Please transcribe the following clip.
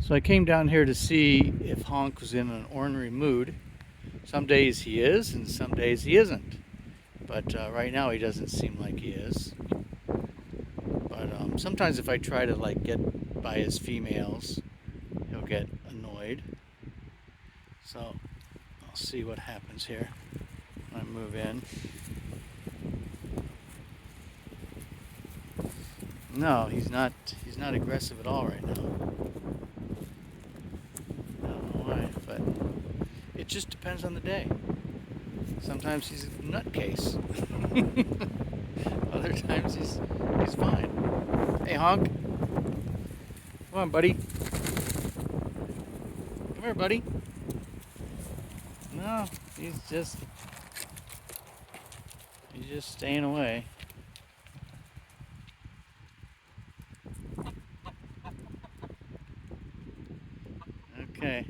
So I came down here to see if Honk was in an ornery mood. Some days he is, and some days he isn't. But right now he doesn't seem like he is. But sometimes if I try to get by his females, he'll get annoyed. So I'll see what happens here when I move in. No, he's not aggressive at all right now. I don't know why, but it just depends on the day. Sometimes he's a nutcase. Other times he's fine. Hey, Honk. Come on, buddy. Come here, buddy. No, he's just staying away. Okay.